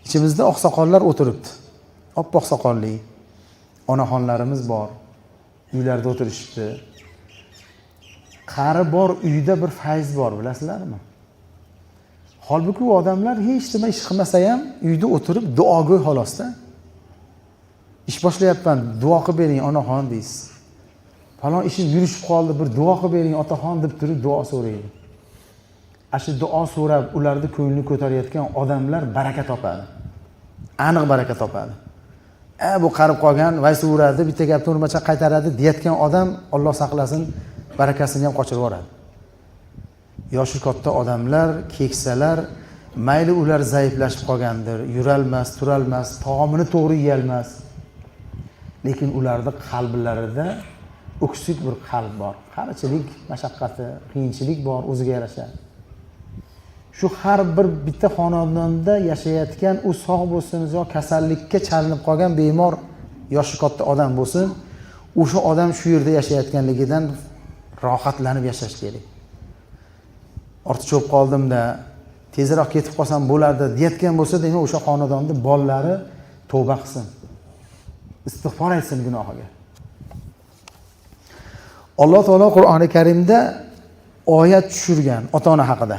İchimizda oqsoqollar o'tiribdi. Oppoq soqolli onaxonlarimiz bor. Uylarda o'tirishibdi. Qari bor uyda bir fayz bor, bilasizlarmi? Holbuki u odamlar hech nima ish qilmasa ham uyda o'tirib duogo'y xolosda. Ish boshlayapman, duo qilib bering onaxon deysiz. Falon ishim yurishib qoldi, bir duo qilib bering otaxon deb turib duo so'raydi. Shu duo so'rab ularni ko'nglini ko'tarayotgan odamlar baraka topadi. Aniq baraka topadi. Bu qarib qolgan, vaysi uradi, bitta gapni urmacha qaytaradi deyotgan odam Alloh saqlasin, barakasini ham qochirib yuboradi. Yoshi katta odamlar, keksalar, mayli ular zaiflashib qolgandir, yurolmas, turolmas, taomini to'g'ri yeyolmas. Lekin ularning qalblarida o'ksik bir qalb bor. Qarichilik, mashaqqati, qiyinchilik bor o'ziga yarasha. Shu har bir bitta xonadonda yashayotgan u sog' bo'lsin yo kasallikka chalinib qolgan bemor yoshi katta odam bo'lsin, o'sha odam shu yerda yashayotganligidan rohatlanib yashash kerak. Ortiqcha qoldimda, tezroq ketib qolsam bo'lardi deyotgan bo'lsa, demak o'sha xonadonda bolalari tavba qilsin. Istig'for aytsin gunohiga. Alloh taolo Qur'oni Karimda oyat tushirgan ota-ona haqida.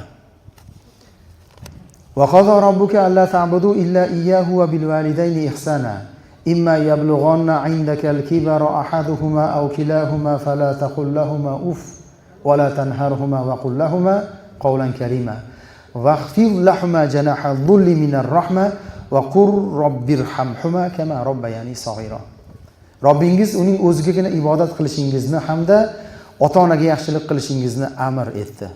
Wa qadha robbuka alla ta'budu illa iyyahu wa bil walidayni ihsana. Imma yablughanna 'indaka al-kibara ahaduhuma aw kilahuma fala taqul lahumā uff wa la tanharhumā wa qul lahumā qawlan karīmā. Wakhfid lahumā janaha adh-dhulli minar rahmah va qur robbirhamhuma kama robbayani saghira. Robbingiz uning o'zigagina ibodat qilishingizni hamda ota-onaga yaxshilik qilishingizni amr etdi.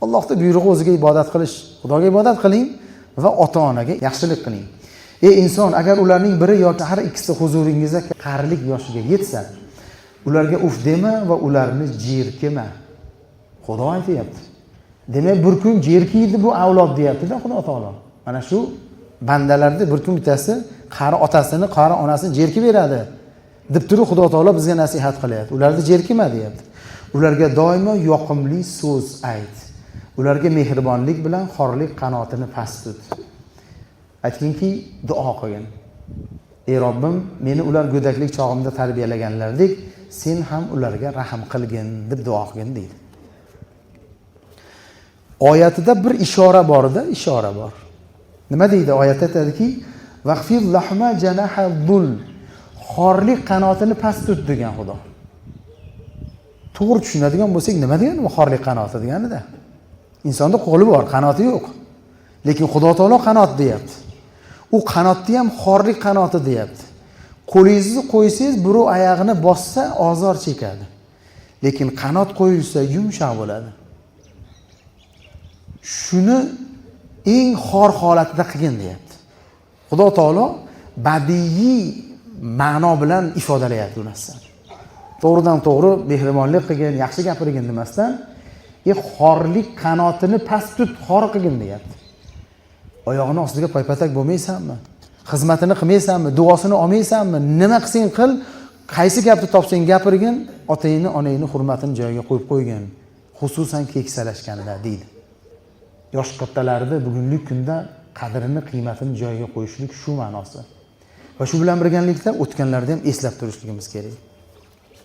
Allohning buyrug'i o'ziga ibodat qilish, Xudoga ibodat qiling va ota-onaga yaxshilik qiling. Ey inson, agar ularning biri yoki har ikkisi huzuringizga qarilik yoshiga yetsa, ularga uf dema va ularni jerkima. Xudo aytayapti. Demak, bir kun jerkiydi bu avlod deyapti-da Xudo taolo. Mana shu bandalarda bir kun bittasi qari otasini, qari onasini jerkib beradi deb turib Xudo taolo bizga nasihat qilyapti. Ularni jerkima deyapti. Ularga doimo yoqimli so'z ayt. Ularga mehribonlik bilan xorlik qanotini past tut. Aytginki, duo qilgin. Ey Robbim, meni ular go'daklik chog'imda tarbiyalaganlardek, sen ham ularga rahim qilgin deb duo qilgin deydi. Oyatida bir ishora bor-da, ishora bor. Nima deydi? Oyatda aytadiki, "Vaqfil lahma janaha dhul." Xorlik qanotini past tut degan Xudo. To'g'ri tushunadigan bo'lsak, nima degani bu xorlik qanoti deganida? Insonda qo'li bor, qanoti yo'q. Lekin Xudo taolo qanot deyapti. U qanotni ham xorlik qanoti deyapti. Qo'lingizni qo'ysangiz, birov oyog'ini bossa ozor chekadi. Lekin qanot qo'yilsa yumshoq bo'ladi. Shuni eng xor holatida qilgin deyapti. Xudo taolo badiiy ma'no bilan ifodalayapti bu narsani. To'g'ridan to'g'ri mehribonlik qilgin, yaxshi gapirgin demasdan, xorlik qanotini past tut, xor qilgin deyapti. Oyog'ini ostiga paypatak bo'lmaysanmi? Xizmatini qilmaysanmi? Duosini olmaysanmi? Nima qilsang qil, qaysi gapni topsang gapirgin, otangni, onangni hurmatini joyiga qo'yib qo'ygin. Xususan keksalashganda deydi. Yosh kattalarida bugungi kunda qadrini, qiymatini joyiga qo'yishlik shu ma'nosi. Va shu bilan birgalikda o'tganlarni ham eslab turishligimiz kerak.